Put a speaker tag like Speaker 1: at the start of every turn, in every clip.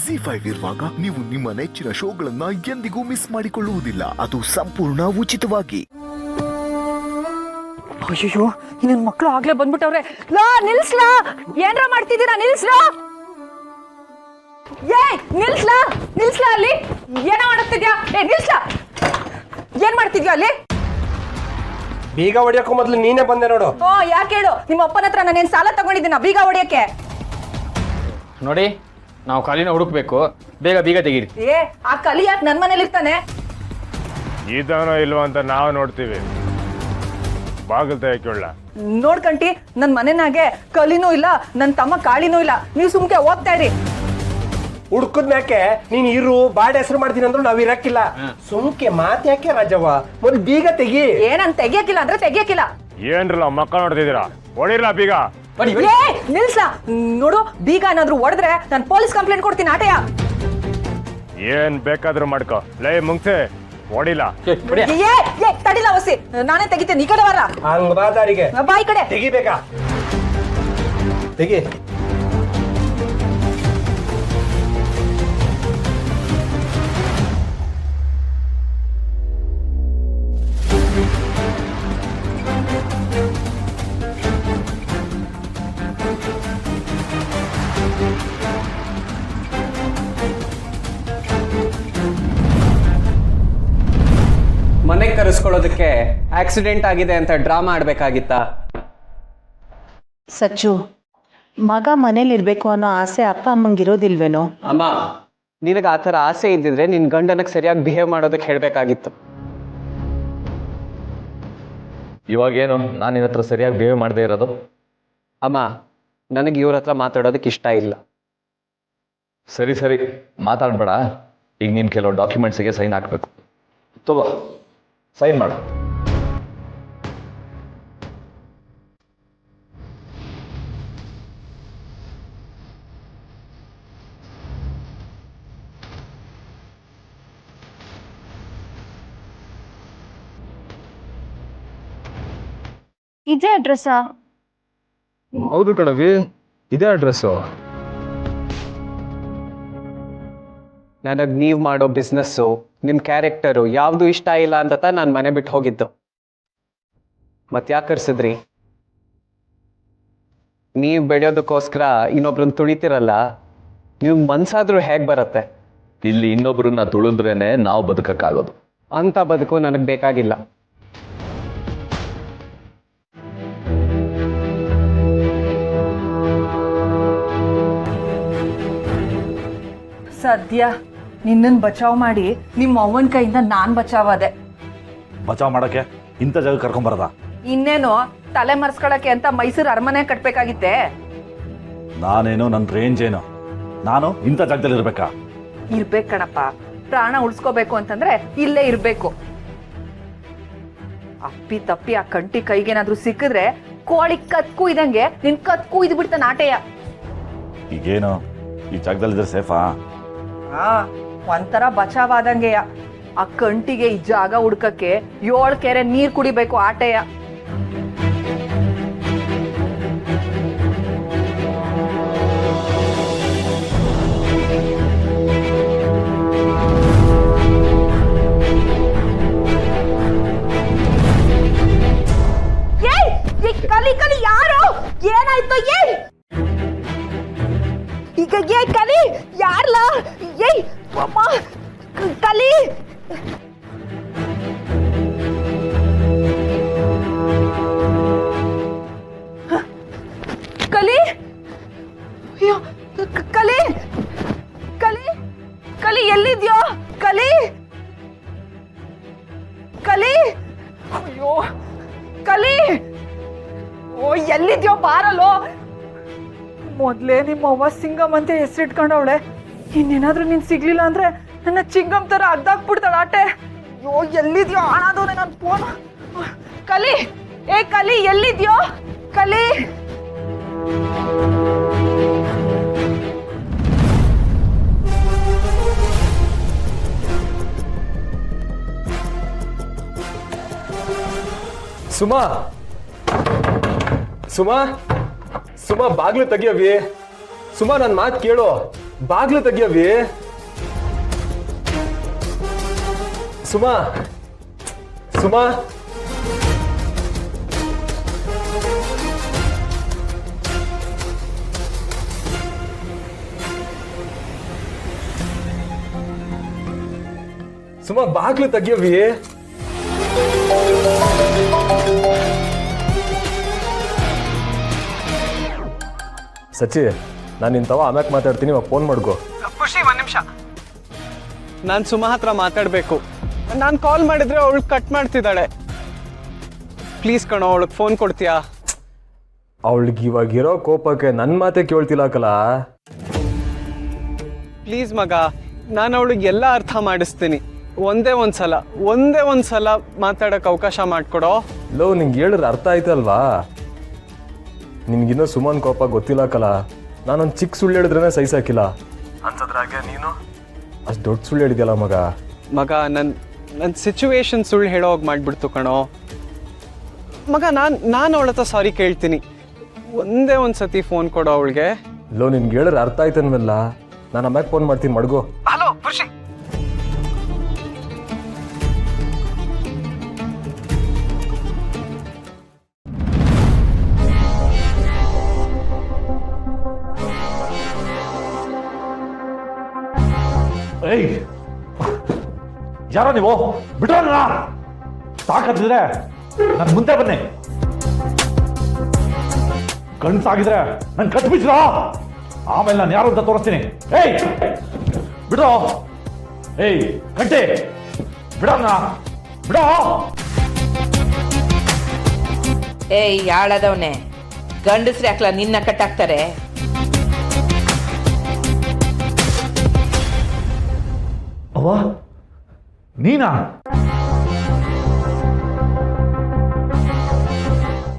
Speaker 1: ZEE5 ಇರುವಾಗ ನೀವು ನಿಮ್ಮ ನೆಚ್ಚಿನ ಶೋಗಳನ್ನ ಎಂದಿಗೂ ಮಿಸ್ ಮಾಡಿಕೊಳ್ಳುವುದಿಲ್ಲ. ಅದು ಸಂಪೂರ್ಣ ಉಚಿತವಾಗಿ.
Speaker 2: ಅಯ್ಯೋ ಇನ್ನೊಂದು ಮಕ್ಕಳು ಆಗ್ಲೇ ಬಂದ್ಬಿಟ್ಟವ್ರೆ. ಲಾ ನಿಲ್ಸ್ಲಾ, ಏನ್ರ ಮಾಡ್ತಿದ್ದೀರಾ? ನಿಲ್ಸ್ಲಾ, ನಿಲ್ಸ್ಲಾ ನಿಲ್ಸ್ಲಾ, ಅಲ್ಲಿ ಏನೋ ಮಾಡುತ್ತಿದ್ಯಾ? ನಿಲ್ಸ್ಲಾ, ಏನ್ ಮಾಡ್ತಿದ್ಯಾ ಅಲ್ಲಿ?
Speaker 3: ಬೀಗ ಹೊಡಿಯಕ್ಕೂ ಮೊದ್ಲು ನೀನೇ ಬಂದೆ ನೋಡು.
Speaker 2: ಯಾಕೆ ಹೇಳು? ನಿಮ್ಮ ಅಪ್ಪನ ಹತ್ರ ನಾನೇನ್ ಸಾಲ ತಗೊಂಡಿದ್ದೀನ ಬೀಗ ಹೊಡಿಯಕ್ಕೆ?
Speaker 4: ನೋಡಿ, ನಾವು ಕಲಿನ ಹುಡುಕ್ಬೇಕು, ಬೇಗ ಬೀಗ ತೆಗೀರಿ.
Speaker 2: ಆ ಕಲಿ ಯಾಕೆ ನನ್ ಮನೇಲಿ ಇರ್ತಾನೆ?
Speaker 5: ಇದಾನೋ ಇಲ್ವೋ ಅಂತ ನಾವು ನೋಡ್ತೀವಿ. ಬಾಗಿಲು ತೆಗೆಕೊಳ್ಳ.
Speaker 2: ನೋಡ್ಕಂಟಿ, ನನ್ ಮನೆನಾಗೆ ಕಲಿನೂ ಇಲ್ಲ, ನನ್ ತಮ್ಮ ಕಾಳಿನೂ ಇಲ್ಲ. ನೀವು ಸುಮ್ಕೆ ಓದ್ತಾ ಇರಿ.
Speaker 3: ಹುಡ್ಕದ್ ಮ್ಯಾಕೆ ನೀನ್ ಇರು ಬಾಡ ಹೆಸರು ಮಾಡ್ತೀನಿ ಅಂದ್ರು ನಾವ್ ಇರಕ್ಕಿಲ್ಲ. ಸುಮ್ಕೆ ಮಾತ್ ಯಾಕೆ ರಾಜವ್ವ, ಮೊದ್ಲು ಬೀಗ ತೆಗಿ.
Speaker 2: ಏನಂತ ತೆಗಿಯಕ್ಕಿಲ್ಲ ಅಂದ್ರೆ ತೆಗಿಯಕ್ಕಿಲ್ಲ.
Speaker 5: ಏನ್ರಲ್ಲ ಮಕ್ಕಳು ನೋಡ್ತಿದ್ದೀರಾ? ಹೊಡಿರ್ಲ ಬೀಗ.
Speaker 2: ನಿಲ್ಸ ನೋಡು, ಬೀಗ ಏನಾದ್ರು ಹೊಡೆದ್ರೆ ನಾನು ಪೊಲೀಸ್ ಕಂಪ್ಲೇಂಟ್ ಕೊಡ್ತೀನಿ. ಆಟಯ
Speaker 5: ಏನ್ ಬೇಕಾದ್ರೂ ಮಾಡ್ಕೋ. ಲೈ ಮುಂಗ್ಸೆ ಹೊಡಿಲ್ಲ.
Speaker 2: ತಡಿಲ್ಲ ವಸಿ, ನಾನೇ ತೆಗಿತೇನೆ. ಈ ಕಡೆ ಬರ.
Speaker 3: ಹಂಗ ಬಾದಾರಿಗೆ
Speaker 2: ಬಾಯಿ ಕಡೆ
Speaker 3: ತೆಗಿಬೇಕಾ? ತೆಗಿ.
Speaker 6: ಮನೆಗೆ ಕರೆಸ್ಕೊಳ್ಳೋದಕ್ಕೆ ಆಕ್ಸಿಡೆಂಟ್ ಆಗಿದೆ ಅಂತ ಡ್ರಾಮಾ ಆಡ್ಬೇಕಾಗಿತ್ತಾ?
Speaker 7: ಸಚ್ಚು, ಮಗ ಮನೇಲಿರ್ಬೇಕು ಅನ್ನೋ ಆಸೆ ಅಪ್ಪ ಅಮ್ಮಂಗಿರೋದಿಲ್ವೇನೋ?
Speaker 6: ಅಮ್ಮ, ನಿನಗೆ ಆ ಥರ ಆಸೆ ಇದ್ದಿದ್ರೆ ನಿನ್ನ ಗಂಡನಿಗೆ ಸರಿಯಾಗಿ ಬಿಹೇವ್ ಮಾಡೋದಕ್ಕೆ ಹೇಳಬೇಕಾಗಿತ್ತು.
Speaker 4: ಇವಾಗೇನು ನಾನು ನಿನ್ನ ಹತ್ರ ಸರಿಯಾಗಿ ಬಿಹೇವ್ ಮಾಡದೇ ಇರೋದು?
Speaker 6: ಅಮ್ಮ, ನನಗೆ ಇವ್ರ ಹತ್ರ ಮಾತಾಡೋದಕ್ಕೆ ಇಷ್ಟ ಇಲ್ಲ.
Speaker 4: ಸರಿ ಸರಿ, ಮಾತಾಡ್ಬೇಡ. ಈಗ ನೀನು ಕೆಲವು ಡಾಕ್ಯುಮೆಂಟ್ಸಿಗೆ ಸೈನ್ ಹಾಕಬೇಕು. ತಗೋ, ಸೈನ್ ಮಾಡು.
Speaker 7: ಇದೇ ಅಡ್ರೆಸ್ಸಾ?
Speaker 4: ಹೌದು ಕಣವಿ, ಇದೇ ಅಡ್ರೆಸ್ಸು.
Speaker 6: ನನಗೆ ನೀವು ಮಾಡೋ ಬಿಸ್ನೆಸ್ಸು, ನಿಮ್ಮ ಕ್ಯಾರೆಕ್ಟರು ಯಾವುದು ಇಷ್ಟ ಇಲ್ಲ ಅಂತ ನಾನು ಮನೆ ಬಿಟ್ಟು ಹೋಗಿದ್ದು. ಮತ್ತೆ ಯಾಕೆ ಕರ್ಸಿದ್ರಿ? ನೀವು ಬೆಳೆಯೋದಕ್ಕೋಸ್ಕರ ಇನ್ನೊಬ್ರನ್ನ ತುಳಿತಿರಲ್ಲ, ನೀವು ಮನ್ಸಾದ್ರೂ ಹೇಗೆ ಬರುತ್ತೆ?
Speaker 4: ಇಲ್ಲಿ ಇನ್ನೊಬ್ರನ್ನ ತುಳಿದ್ರೇನೆ ನಾವು ಬದುಕಕ್ಕಾಗೋದು.
Speaker 6: ಅಂತ ಬದುಕು ನನಗೆ ಬೇಕಾಗಿಲ್ಲ.
Speaker 2: ಸದ್ಯ ನಿನ್ನನ್ ಬಚಾವ್ ಮಾಡಿ ನಿಮ್ಮ ಅವ್ವನ ಕೈಯಿಂದ ನಾನ್ ಬಚಾವಾದೆ.
Speaker 8: ಬಚಾವ್ ಮಾಡಕ್ಕೆ ಇಂಥ ಜಾಗ ಕರ್ಕೊಂಬರದ?
Speaker 2: ಇನ್ನೇನು ತಲೆ ಮರ್ಸ್ಕೊಳಕ್ಕೆ ಅಂತ ಮೈಸೂರು ಅರಮನೆ ಕಟ್ಬೇಕಾಗಿತ್ತೆ.
Speaker 8: ನಾನೇನು, ನನ್ನ ರೇಂಜ್ ಏನು? ನಾನು ಇಂಥ ಜಾಗದಲ್ಲಿ ಇರ್ಬೇಕಾ?
Speaker 2: ಇರ್ಬೇಕು ಕಣಪ್ಪ. ಪ್ರಾಣ ಉಳಿಸ್ಕೋಬೇಕು ಅಂತಂದ್ರೆ ಇಲ್ಲೇ ಇರ್ಬೇಕು. ಅಪ್ಪಿ ತಪ್ಪಿ ಆ ಕಂಟಿ ಕೈಗೇನಾದ್ರೂ ಸಿಕ್ಕಿದ್ರೆ ಕೋಳಿ ಕತ್ಕು ಇದಂಗೆ ನಿನ್ ಕತ್ಕು ಇದ್ ಬಿಡ್ತಾನ ಆಟೆಯ.
Speaker 8: ಈಗೇನು ಈ ಜಾಗದಲ್ಲಿದ್ರೆ ಸೇಫಾ?
Speaker 2: ಒಂಥರ ಬಚಾವಾದಂಗೆಯ. ಆ ಕಂಟಿಗೆ ಈ ಜಾಗ ಹುಡ್ಕಕ್ಕೆ 7 ಕೆರೆ ನೀರ್ ಕುಡಿಬೇಕು ಆಟೆಯ. ಕಲಿ ಕಲಿ ಯಾರು? ಏನಾಯ್ತು? ಈಗ ಕಲಿ ಯಾರ್ಲಾ? ಕಲಿ ಕಲಿ ಕಲಿ ಕಲಿ ಕಲಿ ಎಲ್ಲಿದ್ಯೋ? ಕಲಿ ಕಲಿ ಅಯ್ಯೋ ಕಲಿ, ಓ ಎಲ್ಲಿದ್ಯೋ? ಬಾರಲ್ಲೋ. ಮೊದ್ಲೇ ನಿಮ್ಮ ಅವ್ವ ಸಿಂಗಮ್ ಅಂತ ಹೆಸರಿಟ್ಕೊಂಡವಳೆ. ಇನ್ನೇನಾದ್ರೂ ನೀನ್ ಸಿಗ್ಲಿಲ್ಲ ಅಂದ್ರೆ ನನ್ನ ಚಿಂಗಮ್ ತರ ಅಗ್ದಾಕ್ಬಿಡ್ತಾಳ ಆಟೆ. ಅಯ್ಯೋ ಎಲ್ಲಿದ್ಯೋ? ಆಣಾದವ್ರೆ ನನ್ನ ಫೋನ್. ಕಲಿ, ಕಲಿ ಎಲ್ಲಿದ್ಯೋ? ಕಲಿ
Speaker 3: ಸುಮಾ, ಸುಮಾ, ಸುಮಾ ಬಾಗ್ಲು ತೆಗಿಯವಿ. ಸುಮಾ, ನನ್ನ ಮಾತು ಕೇಳು. ಬಾಗ್ಲು ತೆಗಿಯವಿ. ಸುಮಾ ಸುಮಾ ಸುಮಾ ಬಾಗ್ಲು ತೆಗಿಯವಿ. ಸಚಿ, ನಾನು ನಿಂತವ ಆಮ್ಯಾಕ್ ಮಾತಾಡ್ತೀನಿ, ಇವಾಗ ಫೋನ್ ಮಾಡ್ಕೋ.
Speaker 6: ಖುಷಿ, ಒಂದ್ ನಿಮಿಷ. ನಾನು ಸುಮಾ ಹತ್ರ ಮಾತಾಡಬೇಕು. ನಾನು ಕಾಲ್ ಮಾಡಿದ್ರೆ ಅವಳು ಕಟ್ ಮಾಡ್ತಿದ್ದಾಳೆ. ಪ್ಲೀಸ್ ಕಣೋ, ಅವಳಿಗೆ ಫೋನ್ ಕೊಡ್ತೀಯಾ?
Speaker 3: ಅವಳಿಗೆ ಇವಾಗಿರೋ ಕೋಪಕ್ಕೆ ನನ್ನ ಮಾತೆ ಕೇಳ್ತಿಲ್ಲಕಲ್ಲ.
Speaker 6: ಪ್ಲೀಸ್ ಮಗ, ನಾನು ಅವಳಿಗೆ ಎಲ್ಲ ಅರ್ಥ ಮಾಡಿಸ್ತೀನಿ. ಒಂದೇ ಒಂದ್ಸಲ ಮಾತಾಡೋಕೆ ಅವಕಾಶ ಮಾಡಿಕೊಡೋ.
Speaker 3: ಲೋ, ನಿಂಗೆ ಹೇಳಿದ್ರೆ ಅರ್ಥ ಆಯ್ತಲ್ವಾ? ನಿನ್ಗಿನ್ನೂ ಸುಮನ್ ಕೋಪ ಗೊತ್ತಿಲ್ಲಕಲ್ಲ. ನಾನೊಂದು ಚಿಕ್ಕ ಸುಳ್ಳು ಹೇಳಿದ್ರೇನೆ ಸಹಿಸಾಕಿಲ್ಲ ಅನ್ಸದ್ರಾಗೆ ನೀನು ಅಷ್ಟು ದೊಡ್ಡ ಸುಳ್ಳು ಹೇಳಿದ್ಯಲ್ಲ
Speaker 6: ಮಗ. ನನ್ನ ಸಿಚುವೇಶನ್ ಸುಳ್ಳು ಹೇಳೋಗಿ ಮಾಡಿಬಿಡ್ತು ಕಣೋ ಮಗ. ನಾನು ಅವಳ ಹತ್ರ ಸಾರಿ ಕೇಳ್ತೀನಿ. ಒಂದೇ ಸತಿ ಫೋನ್ ಕೊಡೋ ಅವಳಿಗೆ.
Speaker 3: ಲೋ, ನಿನ್ಗೆ ಹೇಳಿದ್ರೆ ಅರ್ಥ ಆಯ್ತನ್ವಲ್ಲ. ನಾನು ಆಮ್ಯಾಗ ಫೋನ್ ಮಾಡ್ತೀನಿ, ಮಡ್ಗೋ.
Speaker 6: ಹಲೋ ಖುಷಿ.
Speaker 8: ಏಯ್, ಯಾರೋ ನೀವು? ಬಿಟ್ರ ಸಾಕತ್ತಿದ್ರೆ ನನ್ನ ಮುಂದೆ ಬನ್ನಿ. ಕಣ್ಸಾಗಿದ್ರೆ ನನ್ ಕಟ್ಬಿಟ್ರ, ಆಮೇಲೆ ನಾನು ಯಾರು ಅಂತ ತೋರಿಸ್ತೀನಿ. ಏಯ್ ಬಿಡೋ. ಏಯ್ ಕಟ್ಟಿ ಬಿಡೋಣ, ಬಿಡೋ.
Speaker 9: ಏಯ್ ಯಾಳದವನೇ, ಗಂಡಸ್ರಿ ಹಾಕ್ಲ ನಿನ್ನ ಕಟ್ಟಾಕ್ತಾರೆ.
Speaker 8: ಅವ್ವ, ನೀನಾ?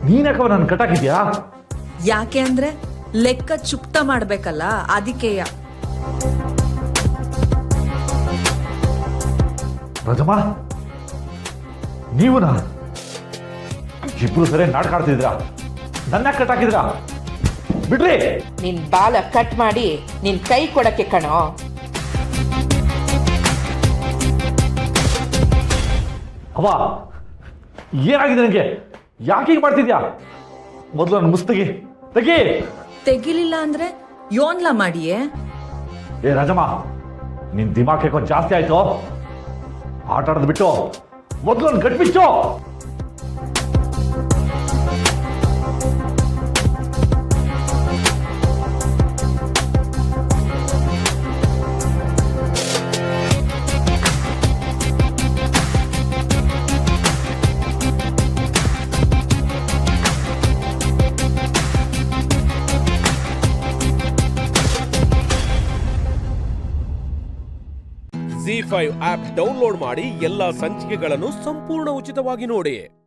Speaker 8: ನೀನ್ಯಾಕವ ನನ್ನ ಕಟ್ಟಾಕಿದ್ಯಾ?
Speaker 9: ಯಾಕೆ ಅಂದ್ರೆ ಲೆಕ್ಕ ಚುಕ್ತ ಮಾಡ್ಬೇಕಲ್ಲ, ಅದಕ್ಕೆಯ.
Speaker 8: ರಜಮ್ಮ, ನೀವುನಾ? ಇಬ್ರು ಸರಿ ನಾಟಕ ಆಡ್ತಿದ್ರಾ? ನನ್ನ ಕಟ್ಟಾಕಿದ್ರಾ? ಬಿಡ್ರಿ.
Speaker 9: ನಿನ್ ಬಾಲ ಕಟ್ ಮಾಡಿ ನಿನ್ ಕೈ ಕೊಡಕ್ಕೆ ಕಣೋ.
Speaker 8: ಅವ್ವ, ಏನಾಗಿದೆ ನನಗೆ? ಯಾಕೆ ಹೀಗೆ ಮಾಡ್ತಿದ್ಯಾ? ಮೊದಲು ನನ್ನ ಮುಸ್ತಿಗೆ ತೆಗಿ.
Speaker 9: ತೆಗಿಲಿಲ್ಲ ಅಂದ್ರೆ ಯೋನ್ಲ ಮಾಡಿಯೇ.
Speaker 8: ಏ ರಾಜಮ್ಮ, ನಿನ್ ದಿಮಾಕ್ ಯಾಕೋ ಜಾಸ್ತಿ ಆಯ್ತು. ಆಟ ಆಡೋದು ಬಿಟ್ಟು ಮೊದಲು ಒಂದು ಗಟ್ಬಿಚ್ಚು.
Speaker 10: ZEE5 ಆಪ್ ಡೌನ್ಲೋಡ್ ಮಾಡಿ ಎಲ್ಲಾ ಸಂಚಿಕೆಗಳನ್ನು ಸಂಪೂರ್ಣ ಉಚಿತವಾಗಿ ನೋಡಿ.